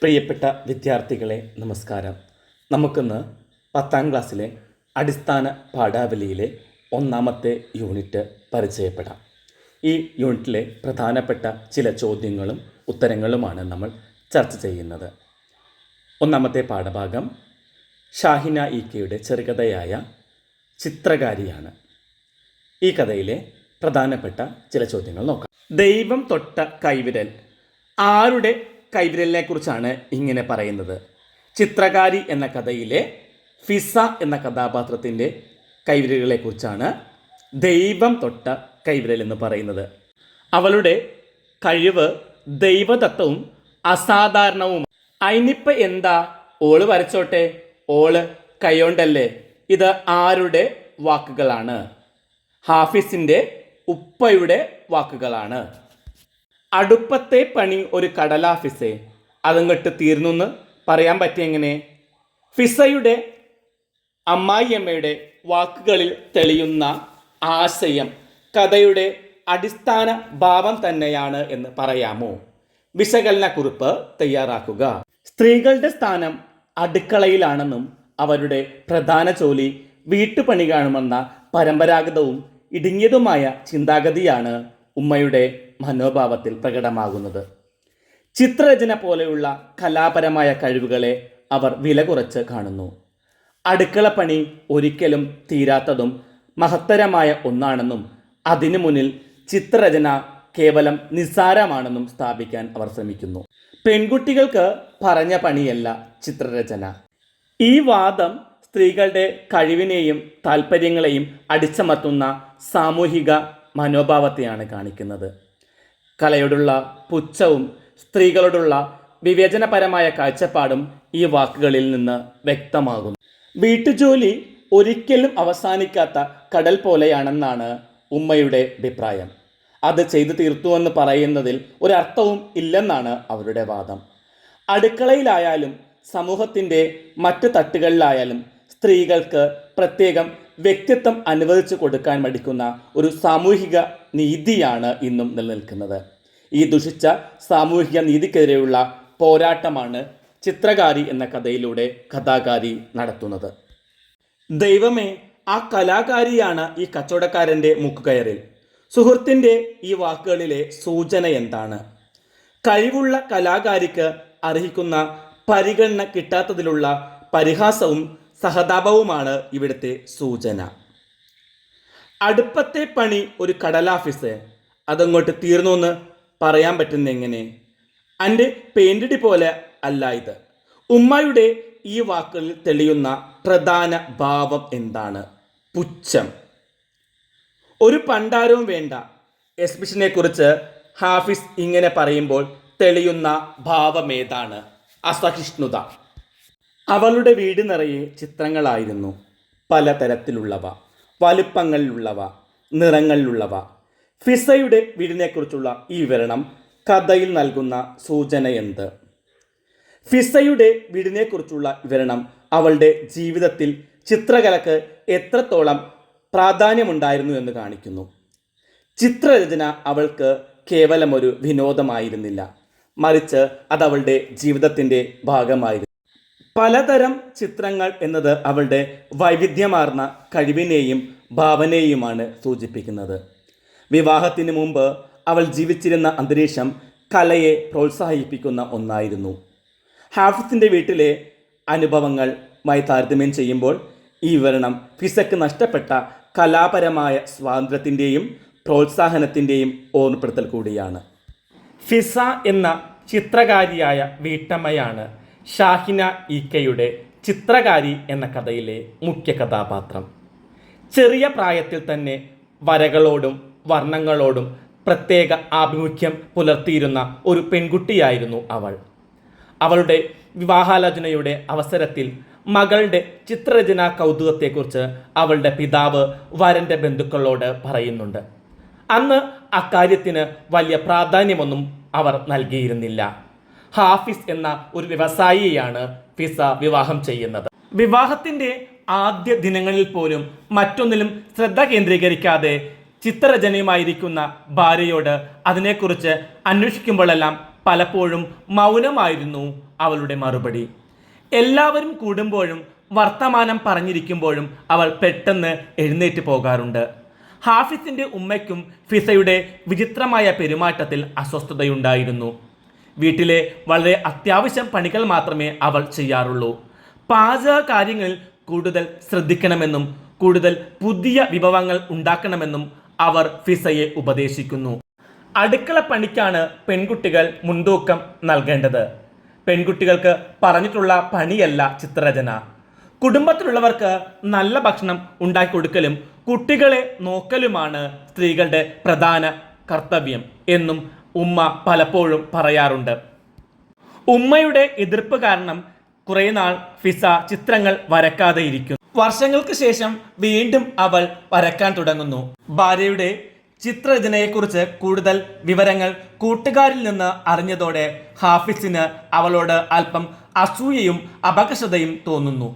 പ്രിയപ്പെട്ട വിദ്യാർത്ഥികളെ നമസ്കാരം. നമുക്കിന്ന് 10ാം ക്ലാസ്സിലെ അടിസ്ഥാന പാഠാവലിയിലെ ഒന്നാമത്തെ യൂണിറ്റ് പരിചയപ്പെടാം. ഈ യൂണിറ്റിലെ പ്രധാനപ്പെട്ട ചില ചോദ്യങ്ങളും ഉത്തരങ്ങളുമാണ് നമ്മൾ ചർച്ച ചെയ്യുന്നത്. ഒന്നാമത്തെ പാഠഭാഗം ഷാഹിന ഇ.കെയുടെ ചെറുകഥയായ ചിത്രകാരിയാണ്. ഈ കഥയിലെ പ്രധാനപ്പെട്ട ചില ചോദ്യങ്ങൾ നോക്കാം. ദൈവം തൊട്ട കൈവിരൽ. ആരുടെ കൈവിരലിനെ കുറിച്ചാണ് ഇങ്ങനെ പറയുന്നത്? ചിത്രകാരി എന്ന കഥയിലെ ഫിസ എന്ന കഥാപാത്രത്തിൻ്റെ കൈവിരലുകളെ കുറിച്ചാണ് ദൈവം തൊട്ട കൈവിരൽ എന്ന് പറയുന്നത്. അവളുടെ കഴിവ് ദൈവദത്തവും അസാധാരണവും. അയിനിപ്പ എന്താ, ഓള് വരച്ചോട്ടെ, ഓള് കൈകൊണ്ടല്ലേ. ഇത് ആരുടെ വാക്കുകളാണ്? ഹാഫിസിൻ്റെ ഉപ്പയുടെ വാക്കുകളാണ്. അടുപ്പത്തെ പണി ഒരു കടലാഫിസേ, അതങ്ങോട്ട് തീർന്നു എന്ന് പറയാൻ പറ്റിയെങ്ങനെ? ഫിസയുടെ അമ്മായിയമ്മയുടെ വാക്കുകളിൽ തെളിയുന്ന ആശയം കഥയുടെ അടിസ്ഥാന ഭാവം തന്നെയാണ് എന്ന് പറയാമോ? വിശകലനക്കുറിപ്പ് തയ്യാറാക്കുക. സ്ത്രീകളുടെ സ്ഥാനം അടുക്കളയിലാണെന്നും അവരുടെ പ്രധാന ജോലി വീട്ടുപണി കാണുമെന്ന പരമ്പരാഗതവും ഇടുങ്ങിയതുമായ ചിന്താഗതിയാണ് ഉമ്മയുടെ മനോഭാവത്തിൽ പ്രകടമാകുന്നത്. ചിത്രരചന പോലെയുള്ള കലാപരമായ കഴിവുകളെ അവർ വില കുറച്ച് കാണുന്നു. അടുക്കളപ്പണി ഒരിക്കലും തീരാത്തതും മഹത്തരമായ ഒന്നാണെന്നും അതിനു മുന്നിൽ ചിത്രരചന കേവലം നിസ്സാരമാണെന്നും സ്ഥാപിക്കാൻ അവർ ശ്രമിക്കുന്നു. പെൺകുട്ടികൾക്ക് പറഞ്ഞ പണിയല്ല ചിത്രരചന. ഈ വാദം സ്ത്രീകളുടെ കഴിവിനെയും താല്പര്യങ്ങളെയും അടിച്ചമർത്തുന്ന സാമൂഹിക മനോഭാവത്തെയാണ് കാണിക്കുന്നത്. കലയോടുള്ള പുച്ഛവും സ്ത്രീകളോടുള്ള വിവേചനപരമായ കാഴ്ചപ്പാടും ഈ വാക്കുകളിൽ നിന്ന് വ്യക്തമാകുന്നു. വീട്ടുജോലി ഒരിക്കലും അവസാനിക്കാത്ത കടൽ പോലെയാണെന്നാണ് ഉമ്മയുടെ അഭിപ്രായം. അത് ചെയ്തു തീർത്തുവെന്ന് പറയുന്നതിൽ ഒരർത്ഥവും ഇല്ലെന്നാണ് അവരുടെ വാദം. അടുക്കളയിലായാലും സമൂഹത്തിൻ്റെ മറ്റു തട്ടുകളിലായാലും സ്ത്രീകൾക്ക് പ്രത്യേകം വ്യക്തിത്വം അനുവദിച്ചു കൊടുക്കാൻ മടിക്കുന്ന ഒരു സാമൂഹിക നീതിയാണ് ഇന്നും നിലനിൽക്കുന്നത്. ഈ ദുഷിച്ച സാമൂഹിക നീതിക്കെതിരെയുള്ള പോരാട്ടമാണ് ചിത്രകാരി എന്ന കഥയിലൂടെ കഥാകാരി നടത്തുന്നത്. ദൈവമേ, ആ കലാകാരിയാണ് ഈ കച്ചവടക്കാരൻ്റെ മുക്കുകയറിൽ. സുഹൃത്തിൻ്റെ ഈ വാക്കുകളിലെ സൂചന എന്താണ്? കഴിവുള്ള കലാകാരിക്ക് അർഹിക്കുന്ന പരിഗണന കിട്ടാത്തതിലുള്ള പരിഹാസവും സഹതാപവുമാണ് ഇവിടുത്തെ സൂചന. അടുപ്പത്തെ പണി ഒരു കടലാഫിസ്, അതങ്ങോട്ട് തീർന്നു എന്ന് പറയാൻ പറ്റുന്ന എങ്ങനെ? എൻ്റെ പെയിൻറ്റടി പോലെ അല്ല ഇത്. ഉമ്മയുടെ ഈ വാക്കുകളിൽ തെളിയുന്ന പ്രധാന ഭാവം എന്താണ്? പുച്ഛം. ഒരു പണ്ടാരവും വേണ്ട. എക്സിബിഷനെ കുറിച്ച് ഹാഫിസ് ഇങ്ങനെ പറയുമ്പോൾ തെളിയുന്ന ഭാവമേതാണ്? അസഹിഷ്ണുത. അവളുടെ വീട് നിറയെ ചിത്രങ്ങളായിരുന്നു. പലതരത്തിലുള്ളവ, വലുപ്പങ്ങളിലുള്ളവ, നിറങ്ങളിലുള്ളവ. ഫിസയുടെ വീടിനെക്കുറിച്ചുള്ള ഈ വിവരണം കഥയിൽ നൽകുന്ന സൂചന എന്ത്? ഫിസയുടെ വീടിനെക്കുറിച്ചുള്ള വിവരണം അവളുടെ ജീവിതത്തിൽ ചിത്രകലക്ക് എത്രത്തോളം പ്രാധാന്യമുണ്ടായിരുന്നു എന്ന് കാണിക്കുന്നു. ചിത്രരചന അവൾക്ക് കേവലം ഒരു വിനോദമായിരുന്നില്ല, മറിച്ച് അതവളുടെ ജീവിതത്തിൻ്റെ ഭാഗമായിരുന്നു. പലതരം ചിത്രങ്ങൾ എന്നത് അവളുടെ വൈവിധ്യമാർന്ന കഴിവിനെയും ഭാവനയുമാണ് സൂചിപ്പിക്കുന്നത്. വിവാഹത്തിന് മുമ്പ് അവൾ ജീവിച്ചിരുന്ന അന്തരീക്ഷം കലയെ പ്രോത്സാഹിപ്പിക്കുന്ന ഒന്നായിരുന്നു. ഹാഫിസിൻ്റെ വീട്ടിലെ അനുഭവങ്ങളുമായി താരതമ്യം ചെയ്യുമ്പോൾ ഈ വിവരണം ഫിസക്ക് നഷ്ടപ്പെട്ട കലാപരമായ സ്വാതന്ത്ര്യത്തിൻ്റെയും പ്രോത്സാഹനത്തിൻ്റെയും ഓർമ്മപ്പെടുത്തൽ കൂടിയാണ്. ഫിസ എന്ന ചിത്രകാരിയായ വീട്ടമ്മയാണ് ഷാഹിന ഇ.കെയുടെ ചിത്രകാരി എന്ന കഥയിലെ മുഖ്യ കഥാപാത്രം. ചെറിയ പ്രായത്തിൽ തന്നെ വരകളോടും വർണ്ണങ്ങളോടും പ്രത്യേക ആഭിമുഖ്യം പുലർത്തിയിരുന്ന ഒരു പെൺകുട്ടിയായിരുന്നു അവൾ. അവളുടെ വിവാഹാലോചനയുടെ അവസരത്തിൽ മകളുടെ ചിത്രരചനാ കൗതുകത്തെക്കുറിച്ച് അവളുടെ പിതാവ് വരൻ്റെ ബന്ധുക്കളോട് പറയുന്നുണ്ട്. അന്ന് അക്കാര്യത്തിന് വലിയ പ്രാധാന്യമൊന്നും അവർ നൽകിയിരുന്നില്ല. ഹാഫിസ് എന്ന ഒരു വ്യവസായിയെയാണ് ഫിസ വിവാഹം ചെയ്യുന്നത്. വിവാഹത്തിൻ്റെ ആദ്യ ദിനങ്ങളിൽ പോലും മറ്റൊന്നിലും ശ്രദ്ധ കേന്ദ്രീകരിക്കാതെ ചിത്രരചനയുമായിരിക്കുന്ന ഭാര്യയോട് അതിനെക്കുറിച്ച് അന്വേഷിക്കുമ്പോഴെല്ലാം പലപ്പോഴും മൗനമായിരുന്നു അവളുടെ മറുപടി. എല്ലാവരും കൂടുമ്പോഴും വർത്തമാനം പറഞ്ഞിരിക്കുമ്പോഴും അവൾ പെട്ടെന്ന് എഴുന്നേറ്റ് പോകാറുണ്ട്. ഹാഫിസിൻ്റെ ഉമ്മയ്ക്കും ഫിസയുടെ വിചിത്രമായ പെരുമാറ്റത്തിൽ അസ്വസ്ഥതയുണ്ടായിരുന്നു. വീട്ടിലെ വളരെ അത്യാവശ്യം പണികൾ മാത്രമേ അവൾ ചെയ്യാറുള്ളൂ. പാചക കാര്യങ്ങളിൽ കൂടുതൽ ശ്രദ്ധിക്കണമെന്നും കൂടുതൽ പുതിയ വിഭവങ്ങൾ ഉണ്ടാക്കണമെന്നും അവർ ഫിസയെ ഉപദേശിക്കുന്നു. അടുക്കള പണിക്കാണ് പെൺകുട്ടികൾ മുൻതൂക്കം നൽകേണ്ടത്. പെൺകുട്ടികൾക്ക് പറഞ്ഞിട്ടുള്ള പണിയല്ല ചിത്രരചന. കുടുംബത്തിലുള്ളവർക്ക് നല്ല ഭക്ഷണം ഉണ്ടാക്കി കൊടുക്കലും കുട്ടികളെ നോക്കലുമാണ് സ്ത്രീകളുടെ പ്രധാന കർത്തവ്യം എന്നും ഉമ്മ പലപ്പോഴും പറയാറുണ്ട്. ഉമ്മയുടെ എതിർപ്പ് കാരണം കുറേ നാൾ ഫിസ ചിത്രങ്ങൾ വരക്കാതെ ഇരിക്കുന്നു. വർഷങ്ങൾക്ക് ശേഷം വീണ്ടും അവൾ വരക്കാൻ തുടങ്ങുന്നു. ഭാര്യയുടെ ചിത്രരചനയെക്കുറിച്ച് കൂടുതൽ വിവരങ്ങൾ കൂട്ടുകാരിൽ നിന്ന് അറിഞ്ഞതോടെ ഹാഫിസിന് അവളോട് അല്പം അസൂയയും അപകർഷതയും തോന്നുന്നു.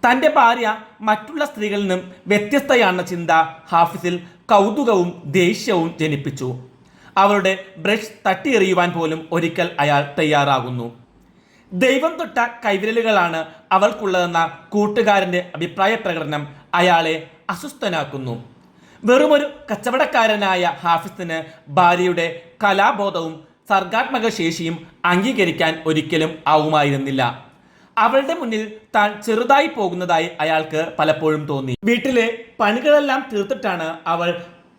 തൻ്റെ ഭാര്യ മറ്റുള്ള സ്ത്രീകളിൽ നിന്നും വ്യത്യസ്തയാണെന്ന ചിന്ത ഹാഫിസിൽ കൗതുകവും ദേഷ്യവും ജനിപ്പിച്ചു. അവളുടെ ബ്രഷ് തട്ടിയെറിയുവാൻ പോലും ഒരിക്കൽ അയാൾ തയ്യാറാകുന്നു. ദൈവം തൊട്ട കൈവിരലുകളാണ് അവൾക്കുള്ളതെന്ന കൂട്ടുകാരൻ്റെ അഭിപ്രായ പ്രകടനം അയാളെ അസ്വസ്ഥനാക്കുന്നു. വെറുമൊരു കച്ചവടക്കാരനായ ഹാഫിസിന് ഭാര്യയുടെ കലാബോധവും സർഗാത്മക ശേഷിയും അംഗീകരിക്കാൻ ഒരിക്കലും ആവുമായിരുന്നില്ല. അവളുടെ മുന്നിൽ താൻ ചെറുതായി പോകുന്നതായി അയാൾക്ക് പലപ്പോഴും തോന്നി. വീട്ടിലെ പണികളെല്ലാം തീർത്തിട്ടാണ് അവൾ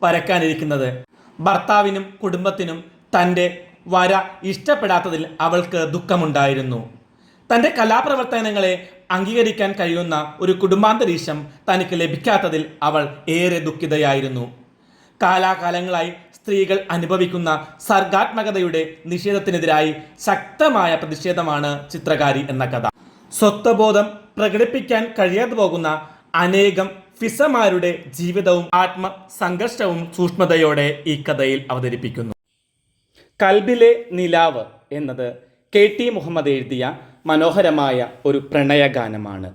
വരക്കാനിരിക്കുന്നത്. ഭർത്താവിനും കുടുംബത്തിനും തൻ്റെ വര ഇഷ്ടപ്പെടാത്തതിൽ അവൾക്ക് ദുഃഖമുണ്ടായിരുന്നു. തൻ്റെ കലാപ്രവർത്തനങ്ങളെ അംഗീകരിക്കാൻ കഴിയുന്ന ഒരു കുടുംബാന്തരീക്ഷം തനിക്ക് ലഭിക്കാത്തതിൽ അവൾ ഏറെ ദുഃഖിതയായിരുന്നു. കാലാകാലങ്ങളായി സ്ത്രീകൾ അനുഭവിക്കുന്ന സർഗാത്മകതയുടെ നിഷേധത്തിനെതിരായി ശക്തമായ പ്രതിഷേധമാണ് ചിത്രകാരി എന്ന കഥ. സ്വത്വബോധം പ്രകടിപ്പിക്കാൻ കഴിയാതെ പോകുന്ന അനേകം ഫിസമാരുടെ ജീവിതവും ആത്മസംഘർഷവും സൂക്ഷ്മതയോടെ ഈ കഥയിൽ അവതരിപ്പിക്കുന്നു. കൽബിലെ നിലാവ് എന്നത് KT മുഹമ്മദ് എഴുതിയ മനോഹരമായ ഒരു പ്രണയഗാനമാണ്.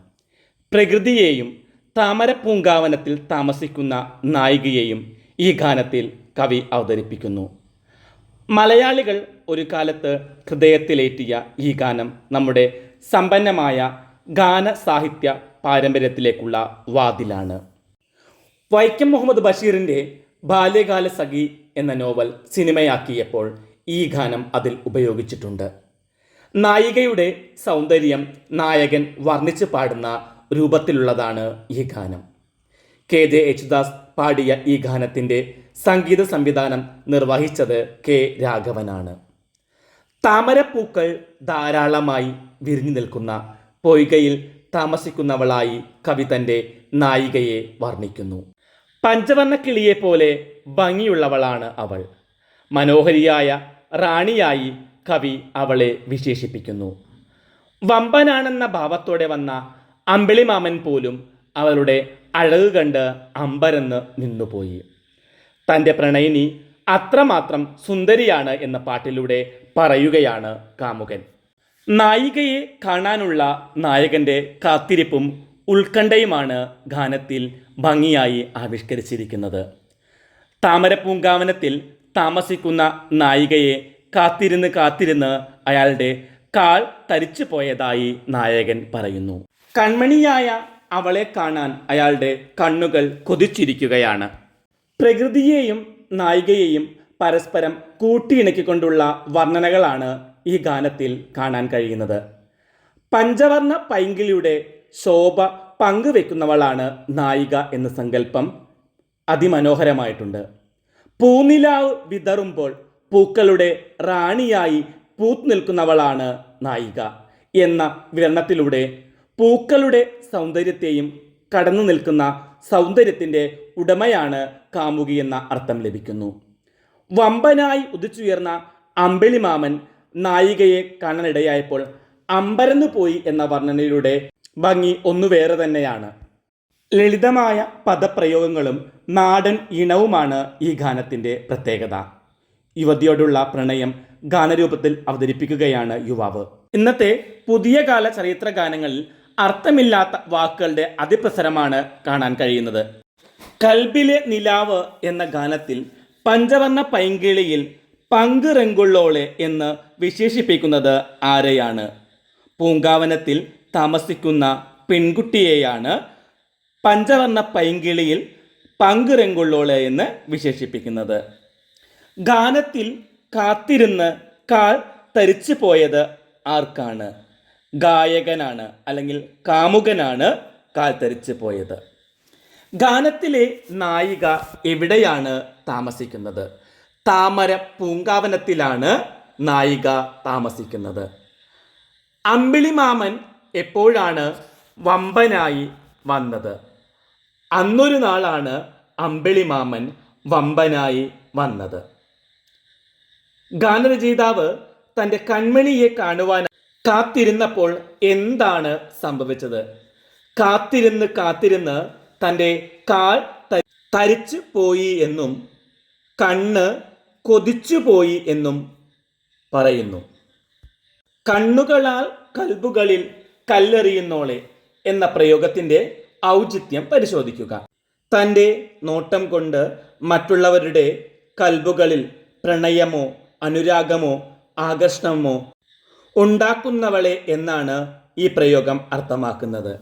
പ്രകൃതിയെയും താമരപ്പൂങ്കാവനത്തിൽ താമസിക്കുന്ന നായികയെയും ഈ ഗാനത്തിൽ കവി അവതരിപ്പിക്കുന്നു. മലയാളികൾ ഒരു കാലത്ത് ഹൃദയത്തിലേറ്റിയ ഈ ഗാനം നമ്മുടെ സമ്പന്നമായ ഗാന സാഹിത്യ പാരമ്പര്യത്തിലേക്കുള്ള വാതിലാണ്. വൈക്കം മുഹമ്മദ് ബഷീറിൻ്റെ ബാല്യകാല സഖി എന്ന നോവൽ സിനിമയാക്കിയപ്പോൾ ഈ ഗാനം അതിൽ ഉപയോഗിച്ചിട്ടുണ്ട്. നായികയുടെ സൗന്ദര്യം നായകൻ വർണ്ണിച്ച് പാടുന്ന രൂപത്തിലുള്ളതാണ് ഈ ഗാനം. KJ യേശുദാസ് പാടിയ ഈ ഗാനത്തിൻ്റെ സംഗീത സംവിധാനം നിർവഹിച്ചത് K. രാഘവനാണ്. താമരപ്പൂക്കൾ ധാരാളമായി വിരിഞ്ഞു നിൽക്കുന്ന പൊയ്കയിൽ താമസിക്കുന്നവളായി കവി തൻ്റെ നായികയെ വർണ്ണിക്കുന്നു. പഞ്ചവർണ്ണ കിളിയെപ്പോലെ ഭംഗിയുള്ളവളാണ് അവൾ. മനോഹരിയായ റാണിയായി കവി അവളെ വിശേഷിപ്പിക്കുന്നു. വമ്പനാണെന്ന ഭാവത്തോടെ വന്ന അമ്പിളിമാമൻ പോലും അവളുടെ അഴക് കണ്ട് അമ്പരന്ന് നിന്നുപോയി. തൻ്റെ പ്രണയിനി അത്രമാത്രം സുന്ദരിയാണ് എന്ന പാട്ടിലൂടെ പറയുകയാണ് കാമുകൻ. നായികയെ കാണാനുള്ള നായകൻ്റെ കാത്തിരിപ്പും ഉത്കണ്ഠയുമാണ് ഗാനത്തിൽ ഭംഗിയായി ആവിഷ്കരിച്ചിരിക്കുന്നത്. താമരപ്പൂങ്കാവനത്തിൽ താമസിക്കുന്ന നായികയെ കാത്തിരുന്ന് അയാളുടെ കാൽ തരിച്ചു പോയതായി നായകൻ പറയുന്നു. കൺമണിയായ അവളെ കാണാൻ അയാളുടെ കണ്ണുകൾ കൊതിച്ചിരിക്കുകയാണ്. പ്രകൃതിയെയും നായികയെയും പരസ്പരം കൂട്ടിയിണക്കിക്കൊണ്ടുള്ള വർണ്ണനകളാണ് ഈ ഗാനത്തിൽ കാണാൻ കഴിയുന്നത്. പഞ്ചവർണ്ണ പൈങ്കിളിയുടെ ശോഭ പങ്കുവെക്കുന്നവളാണ് നായിക എന്ന സങ്കല്പം അതിമനോഹരമായിട്ടുണ്ട്. പൂനിലാവ് വിതറുമ്പോൾ പൂക്കളുടെ റാണിയായി പൂത്തു നിൽക്കുന്നവളാണ് നായിക എന്ന വിവരണത്തിലൂടെ പൂക്കളുടെ സൗന്ദര്യത്തെയും കടന്നു നിൽക്കുന്ന സൗന്ദര്യത്തിൻ്റെ ഉടമയാണ് കാമുകി എന്ന അർത്ഥം ലഭിക്കുന്നു. വമ്പനായി ഉദിച്ചുയർന്ന അമ്പിളിമാമൻ നായികയെ കാണാനിടയായപ്പോൾ അമ്പരന്നു പോയി എന്ന വർണ്ണനയിലൂടെ ഭംഗി ഒന്നു വേറെ തന്നെയാണ്. ലളിതമായ പദപ്രയോഗങ്ങളും നാടൻ ഇണവുമാണ് ഈ ഗാനത്തിൻ്റെ പ്രത്യേകത. യുവതിയോടുള്ള പ്രണയം ഗാനരൂപത്തിൽ അവതരിപ്പിക്കുകയാണ് യുവാവ്. ഇന്നത്തെ പുതിയ കാല ചരിത്ര ഗാനങ്ങളിൽ അർത്ഥമില്ലാത്ത വാക്കുകളുടെ അതിപ്രസരമാണ് കാണാൻ കഴിയുന്നത്. കൽബിലെ നിലാവ് എന്ന ഗാനത്തിൽ പഞ്ചവർണ്ണ പൈങ്കിളിയിൽ പങ്ക് റെങ്കുള്ളോളെ എന്ന് വിശേഷിപ്പിക്കുന്നത് ആരെയാണ്? പൂങ്കാവനത്തിൽ താമസിക്കുന്ന പെൺകുട്ടിയെയാണ് പഞ്ചവർണ്ണ പൈങ്കിളിയിൽ പങ്കുറെങ്കുള്ളോള് എന്ന് വിശേഷിപ്പിക്കുന്നത്. ഗാനത്തിൽ കാത്തിരുന്ന് കാൽ തരിച്ചു പോയത് ആർക്കാണ്? ഗായകനാണ്, അല്ലെങ്കിൽ കാമുകനാണ് കാൽ തരിച്ചു പോയത്. ഗാനത്തിലെ നായിക എവിടെയാണ് താമസിക്കുന്നത്? താമര പൂങ്കാവനത്തിലാണ് നായിക താമസിക്കുന്നത്. അമ്പിളിമാമൻ എപ്പോഴാണ് വമ്പനായി വന്നത്? അന്നൊരു നാളാണ് അമ്പിളിമാമൻ വമ്പനായി വന്നത്. ഗാനരചയിതാവ് തൻ്റെ കൺമണിയെ കാണുവാൻ കാത്തിരുന്നപ്പോൾ എന്താണ് സംഭവിച്ചത്? കാത്തിരുന്ന് കാത്തിരുന്ന് തൻ്റെ കാൽ തരിച്ചു പോയി എന്നും കണ്ണ് കൊതിച്ചു പോയി എന്നും പറയുന്നു. കണ്ണുകളാൽ കൽബുകളിൽ കല്ലെറിയുന്നോളെ എന്ന പ്രയോഗത്തിൻ്റെ ഔചിത്യം പരിശോധിക്കുക. തൻ്റെ നോട്ടം കൊണ്ട് മറ്റുള്ളവരുടെ കൽബുകളിൽ പ്രണയമോ അനുരാഗമോ ആകർഷണമോ ഉണ്ടാക്കുന്നവളെ എന്നാണ് ഈ പ്രയോഗം അർത്ഥമാക്കുന്നത്.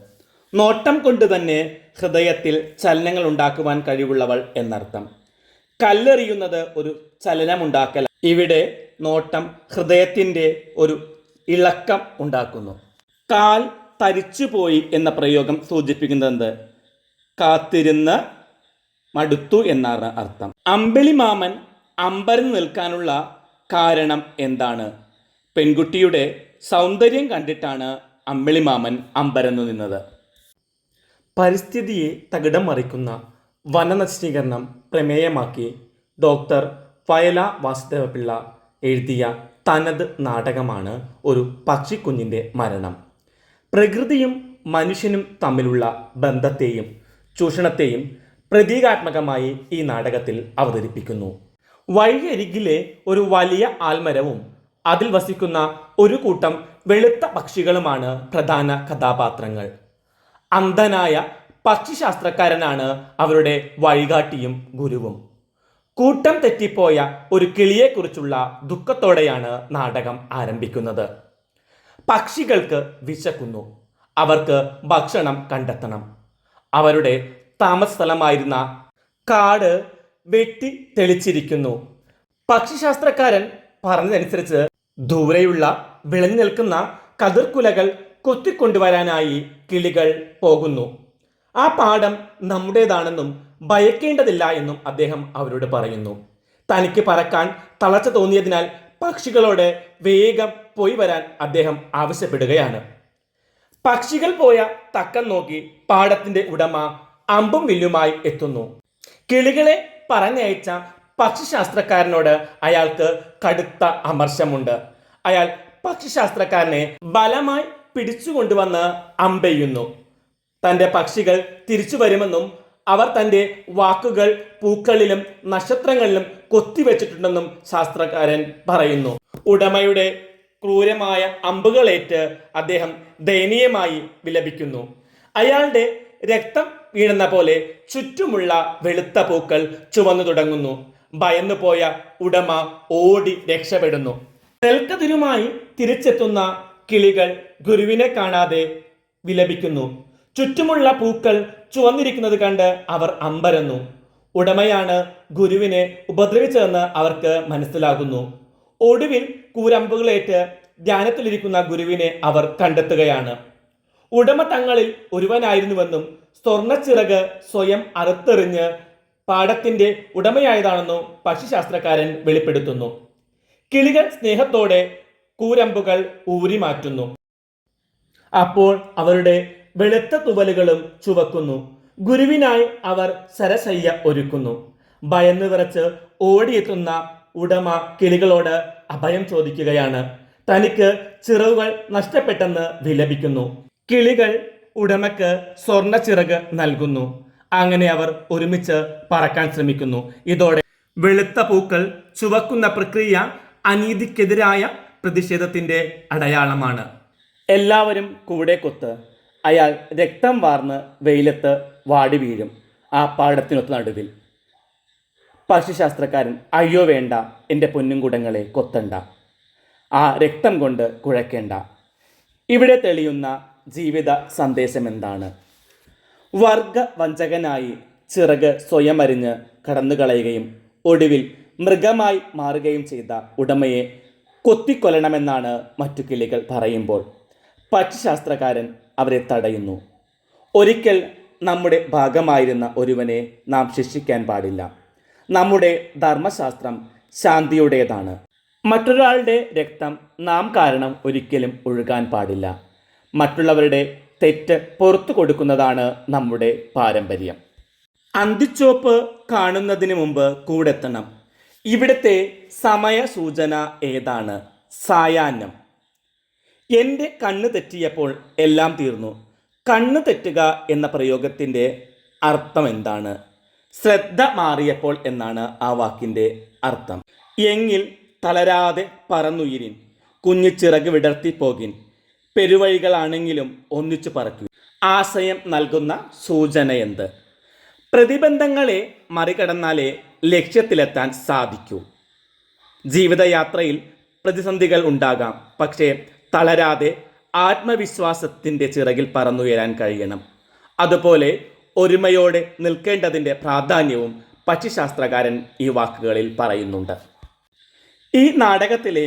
നോട്ടം കൊണ്ട് തന്നെ ഹൃദയത്തിൽ ചലനങ്ങൾ ഉണ്ടാക്കുവാൻ കഴിവുള്ളവൾ എന്നർത്ഥം. കല്ലെറിയുന്നത് ഒരു ചലനമുണ്ടാക്കൽ. ഇവിടെ നോട്ടം ഹൃദയത്തിൻ്റെ ഒരു ഇളക്കം ഉണ്ടാക്കുന്നു. കാൽ തരിച്ചുപോയി എന്ന പ്രയോഗം സൂചിപ്പിക്കുന്നത് കാത്തിരുന്ന് മടുത്തു എന്നാണ് അർത്ഥം. അമ്പിളിമാമൻ അമ്പരന്ന് നിൽക്കാനുള്ള കാരണം എന്താണ്? പെൺകുട്ടിയുടെ സൗന്ദര്യം കണ്ടിട്ടാണ് അമ്പിളിമാമൻ അമ്പരന്നു നിന്നത്. പരിസ്ഥിതിയെ തകിടം മറിക്കുന്ന വനനശീകരണം പ്രമേയമാക്കി ഡോക്ടർ വയല വാസുദേവപിള്ള എഴുതിയ തനത് നാടകമാണ് ഒരു പക്ഷിക്കുഞ്ഞിൻ്റെ മരണം. പ്രകൃതിയും മനുഷ്യനും തമ്മിലുള്ള ബന്ധത്തെയും ചൂഷണത്തെയും പ്രതീകാത്മകമായി ഈ നാടകത്തിൽ അവതരിപ്പിക്കുന്നു. വഴിയരികിലെ ഒരു വലിയ ആൽമരവും അതിൽ വസിക്കുന്ന ഒരു കൂട്ടം വെളുത്ത പക്ഷികളുമാണ് പ്രധാന കഥാപാത്രങ്ങൾ. അന്ധനായ പക്ഷിശാസ്ത്രക്കാരനാണ് അവരുടെ വഴികാട്ടിയും ഗുരുവും. കൂട്ടം തെറ്റിപ്പോയ ഒരു കിളിയെക്കുറിച്ചുള്ള ദുഃഖത്തോടെയാണ് നാടകം ആരംഭിക്കുന്നത്. പക്ഷികൾക്ക് വിശക്കുന്നു, അവർക്ക് ഭക്ഷണം കണ്ടെത്തണം. അവരുടെ താമസ സ്ഥലമായിരുന്ന കാട് വെട്ടി തെളിച്ചിരിക്കുന്നു. പക്ഷിശാസ്ത്രക്കാരൻ പറഞ്ഞതനുസരിച്ച് ദൂരെയുള്ള വിളഞ്ഞു നിൽക്കുന്ന കതിർക്കുലകൾ കൊത്തിക്കൊണ്ടുവരാനായി കിളികൾ പോകുന്നു. ആ പാടം നമ്മുടേതാണെന്നും ഭയക്കേണ്ടതില്ല എന്നും അദ്ദേഹം അവരോട് പറയുന്നു. തനിക്ക് പറക്കാൻ തളർച്ച തോന്നിയതിനാൽ പക്ഷികളോട് വേഗം പോയി വരാൻ അദ്ദേഹം ആവശ്യപ്പെടുകയാണ്. പക്ഷികൾ പോയ തക്കം നോക്കി പാടത്തിന്റെ ഉടമ അമ്പും വില്ലുമായി എത്തുന്നു. കിളികളെ പറഞ്ഞയച്ച പക്ഷിശാസ്ത്രക്കാരനോട് അയാൾക്ക് കടുത്ത അമർഷമുണ്ട്. അയാൾ പക്ഷിശാസ്ത്രക്കാരനെ ബലമായി പിടിച്ചുകൊണ്ടുവന്ന് അമ്പെയ്യുന്നു. തൻ്റെ പക്ഷികൾ തിരിച്ചു വരുമെന്നും അവർ തൻ്റെ വാക്കുകൾ പൂക്കളിലും നക്ഷത്രങ്ങളിലും കൊത്തിവെച്ചിട്ടുണ്ടെന്നും ശാസ്ത്രകാരൻ പറയുന്നു. ഉടമയുടെ ക്രൂരമായ അമ്പുകളേറ്റ് അദ്ദേഹം ദയനീയമായി വിലപിക്കുന്നു. അയാളുടെ രക്തം വീഴുന്ന പോലെ ചുറ്റുമുള്ള വെളുത്ത പൂക്കൾ ചുവന്നു തുടങ്ങുന്നു. ഭയന്നുപോയ ഉടമ ഓടി രക്ഷപ്പെടുന്നു. നെൽക്കതിരുമായി തിരിച്ചെത്തുന്ന കിളികൾ ഗുരുവിനെ കാണാതെ വിലപിക്കുന്നു. ചുറ്റുമുള്ള പൂക്കൾ ചുവന്നിരിക്കുന്നത് കണ്ട് അവർ അമ്പരന്നു. ഉടമയാണ് ഗുരുവിനെ ഉപദ്രവിച്ചതെന്ന് അവർക്ക് മനസ്സിലാകുന്നു. ഒടുവിൽ കൂരമ്പുകളേറ്റ് ധ്യാനത്തിലിരിക്കുന്ന ഗുരുവിനെ അവർ കണ്ടെത്തുകയാണ്. ഉടമ തങ്ങളിൽ ഒരുവനായിരുന്നുവെന്നും സ്വർണ്ണച്ചിറക് സ്വയം അറുത്തെറിഞ്ഞ് പാടത്തിന്റെ ഉടമയായതാണെന്നും പക്ഷിശാസ്ത്രക്കാരൻ വെളിപ്പെടുത്തുന്നു. കിളികൾ സ്നേഹത്തോടെ കൂരമ്പുകൾ ഊരി മാറ്റുന്നു. അപ്പോൾ അവരുടെ വെളുത്ത തുവലുകളും ചുവക്കുന്നു. ഗുരുവിനായി അവർ സരശയ്യ ഒരുക്കുന്നു. ഭയന്നു വിറച്ച് ഓടിയെത്തുന്ന ഉടമ കിളികളോട് അഭയം ചോദിക്കുകയാണ്. തനിക്ക് ചിറകുകൾ നഷ്ടപ്പെട്ടെന്ന് വിലപിക്കുന്നു. കിളികൾ ഉടമയ്ക്ക് സ്വർണ്ണ ചിറക് നൽകുന്നു. അങ്ങനെ അവർ ഒരുമിച്ച് പറക്കാൻ ശ്രമിക്കുന്നു. ഇതോടെ വെളുത്ത പൂക്കൾ ചുവക്കുന്ന പ്രക്രിയ അനീതിക്കെതിരായ പ്രതിഷേധത്തിന്റെ അടയാളമാണ്. എല്ലാവരും കൂടെ കൊത്ത്. അയാൾ രക്തം വാർന്ന് വെയിലത്ത് വാടി വീഴും. ആ പാടത്തിനൊത്ത നടുവിൽ പക്ഷിശാസ്ത്രക്കാരൻ, അയ്യോ വേണ്ട, എൻ്റെ പൊന്നും കുടങ്ങളെ കൊത്തണ്ട. ആ രക്തം കൊണ്ട് കുഴക്കേണ്ട. ഇവിടെ തെളിയുന്ന ജീവിത സന്ദേശം എന്താണ്? വർഗവഞ്ചകനായി ചിറക് സ്വയം അരിഞ്ഞ് കടന്നുകളയുകയും ഒടുവിൽ മൃഗമായി മാറുകയും ചെയ്ത ഉടമയെ കൊത്തിക്കൊല്ലണമെന്നാണ് മറ്റു കിളികൾ പറയുമ്പോൾ പക്ഷിശാസ്ത്രകാരൻ അവരെ തടയുന്നു. ഒരിക്കൽ നമ്മുടെ ഭാഗമായിരുന്ന ഒരുവനെ നാം ശിക്ഷിക്കാൻ പാടില്ല. നമ്മുടെ ധർമ്മശാസ്ത്രം ശാന്തിയുടേതാണ്. മറ്റൊരാളുടെ രക്തം നാം കാരണം ഒരിക്കലും ഒഴുകാൻ പാടില്ല. മറ്റുള്ളവരുടെ തെറ്റ് പുറത്തു കൊടുക്കുന്നതാണ് നമ്മുടെ പാരമ്പര്യം. അന്തിച്ചോപ്പ് കാണുന്നതിന് മുമ്പ് കൂടെത്തണം. ഇവിടുത്തെ സമയ സൂചന ഏതാണ്? സായാഹ്നം. എൻ്റെ കണ്ണ് തെറ്റിയപ്പോൾ എല്ലാം തീർന്നു. കണ്ണ് തെറ്റുക എന്ന പ്രയോഗത്തിൻ്റെ അർത്ഥം എന്താണ്? ശ്രദ്ധ മാറിയപ്പോൾ എന്നാണ് ആ വാക്കിൻ്റെ അർത്ഥം. എങ്കിൽ തളരാതെ പറന്നുയിരിൻ, കുഞ്ഞു ചിറക് വിടർത്തിപ്പോകിൻ, പെരുവഴികളാണെങ്കിലും ഒന്നിച്ചു പറക്കൂ. ആശയം നൽകുന്ന സൂചന എന്ത്? പ്രതിബന്ധങ്ങളെ മറികടന്നാലേ ലക്ഷ്യത്തിലെത്താൻ സാധിക്കൂ. ജീവിതയാത്രയിൽ പ്രതിസന്ധികൾ ഉണ്ടാകാം, പക്ഷേ തളരാതെ ആത്മവിശ്വാസത്തിൻ്റെ ചിറകിൽ പറന്നുയരാൻ കഴിയണം. അതുപോലെ ഒരുമയോടെ നിൽക്കേണ്ടതിൻ്റെ പ്രാധാന്യവും പക്ഷിശാസ്ത്രകാരൻ ഈ വാക്കുകളിൽ പറയുന്നുണ്ട്. ഈ നാടകത്തിലെ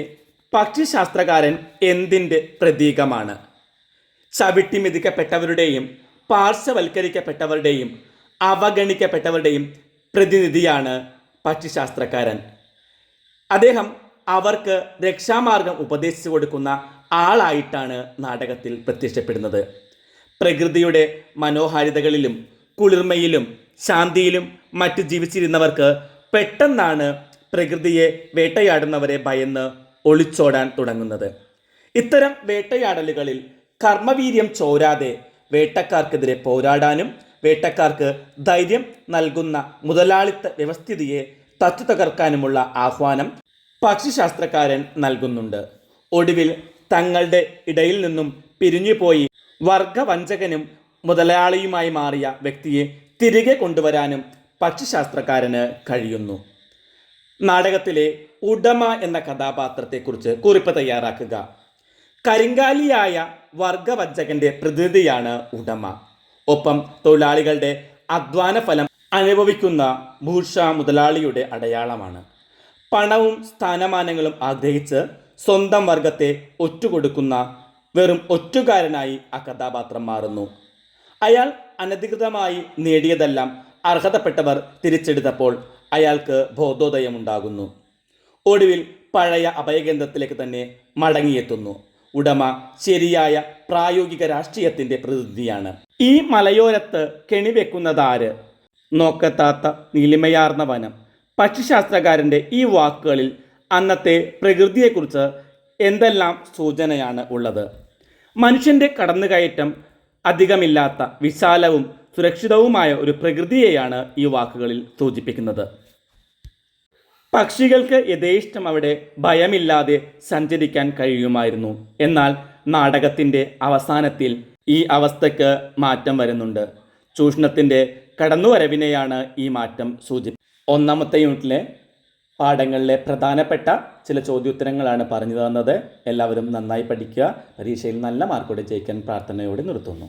പക്ഷിശാസ്ത്രകാരൻ എന്തിൻ്റെ പ്രതീകമാണ്? ചവിട്ടിമെതിക്കപ്പെട്ടവരുടെയും പാർശ്വവൽക്കരിക്കപ്പെട്ടവരുടെയും അവഗണിക്കപ്പെട്ടവരുടെയും പ്രതിനിധിയാണ് പക്ഷിശാസ്ത്രകാരൻ. അദ്ദേഹം അവർക്ക് രക്ഷാമാർഗം ഉപദേശിച്ചു കൊടുക്കുന്ന ആളായിട്ടാണ് നാടകത്തിൽ പ്രത്യക്ഷപ്പെടുന്നത്. പ്രകൃതിയുടെ മനോഹാരിതകളിലും കുളിർമയിലും ശാന്തിയിലും മറ്റു ജീവിച്ചിരുന്നവർക്ക് പെട്ടെന്നാണ് പ്രകൃതിയെ വേട്ടയാടുന്നവരെ ഭയന്ന് ഒളിച്ചോടാൻ തുടങ്ങുന്നത്. ഇത്തരം വേട്ടയാടലുകളിൽ കർമ്മവീര്യം ചോരാതെ വേട്ടക്കാർക്കെതിരെ പോരാടാനും വേട്ടക്കാർക്ക് ധൈര്യം നൽകുന്ന മുതലാളിത്ത വ്യവസ്ഥിതിയെ തച്ചു തകർക്കാനുമുള്ള ആഹ്വാനം പക്ഷിശാസ്ത്രകാരൻ നൽകുന്നുണ്ട്. ഒടുവിൽ തങ്ങളുടെ ഇടയിൽ നിന്നും പിരിഞ്ഞുപോയി വർഗവഞ്ചകനും മുതലാളിയുമായി മാറിയ വ്യക്തിയെ തിരികെ കൊണ്ടുവരാനും പക്ഷിശാസ്ത്രകാരന് കഴിയുന്നു. നാടകത്തിലെ ഉടമ എന്ന കഥാപാത്രത്തെക്കുറിച്ച് കുറിപ്പ് തയ്യാറാക്കുക. കരിങ്കാലിയായ വർഗവഞ്ചകന്റെ പ്രതിനിധിയാണ് ഉടമ. ഒപ്പം തൊഴിലാളികളുടെ അധ്വാന ഫലം അനുഭവിക്കുന്ന ബൂർഷ മുതലാളിയുടെ അടയാളമാണ്. പണവും സ്ഥാനമാനങ്ങളും ആഗ്രഹിച്ച് സ്വന്തം വർഗത്തെ ഒറ്റുകൊടുക്കുന്ന വെറും ഒറ്റുകാരനായി ആ കഥാപാത്രം മാറുന്നു. അയാൾ അനധികൃതമായി നേടിയതെല്ലാം അർഹതപ്പെട്ടവർ തിരിച്ചെടുത്തപ്പോൾ അയാൾക്ക് ബോധോദയമുണ്ടാകുന്നു. ഒടുവിൽ പഴയ അഭയകേന്ദ്രത്തിലേക്ക് തന്നെ മടങ്ങിയെത്തുന്നു. ഉടമ ശരിയായ പ്രായോഗിക രാഷ്ട്രീയത്തിൻ്റെ പ്രതിനിധിയാണ്. ഈ മലയോരത്ത് കെണിവെക്കുന്നതാര്? നോക്കത്താത്ത നീലിമയാർന്ന വനം. പക്ഷിശാസ്ത്രകാരൻ്റെ ഈ വാക്കുകളിൽ അന്നത്തെ പ്രകൃതിയെക്കുറിച്ച് എന്തെല്ലാം സൂചനയാണ് ഉള്ളത്? മനുഷ്യൻ്റെ കടന്നുകയറ്റം അധികമില്ലാത്ത വിശാലവും സുരക്ഷിതവുമായ ഒരു പ്രകൃതിയെയാണ് ഈ വാക്കുകളിൽ സൂചിപ്പിക്കുന്നത്. പക്ഷികൾക്ക് യഥേഷ്ടം അവിടെ ഭയമില്ലാതെ സഞ്ചരിക്കാൻ കഴിയുമായിരുന്നു. എന്നാൽ നാടകത്തിൻ്റെ അവസാനത്തിൽ ഈ അവസ്ഥയ്ക്ക് മാറ്റം വരുന്നുണ്ട്. ചൂഷണത്തിൻ്റെ കടന്നുവരവിനെയാണ് ഈ മാറ്റം സൂചിപ്പിക്കുന്നത്. ഒന്നാമത്തെ യൂണിറ്റിലെ പാഠങ്ങളിലെ പ്രധാനപ്പെട്ട ചില ചോദ്യോത്തരങ്ങളാണ് പറഞ്ഞു തന്നത്. എല്ലാവരും നന്നായി പഠിക്കുക. പരീക്ഷയിൽ നല്ല മാർക്കോടെ ജയിക്കാൻ പ്രാർത്ഥനയോടെ നിർത്തുന്നു.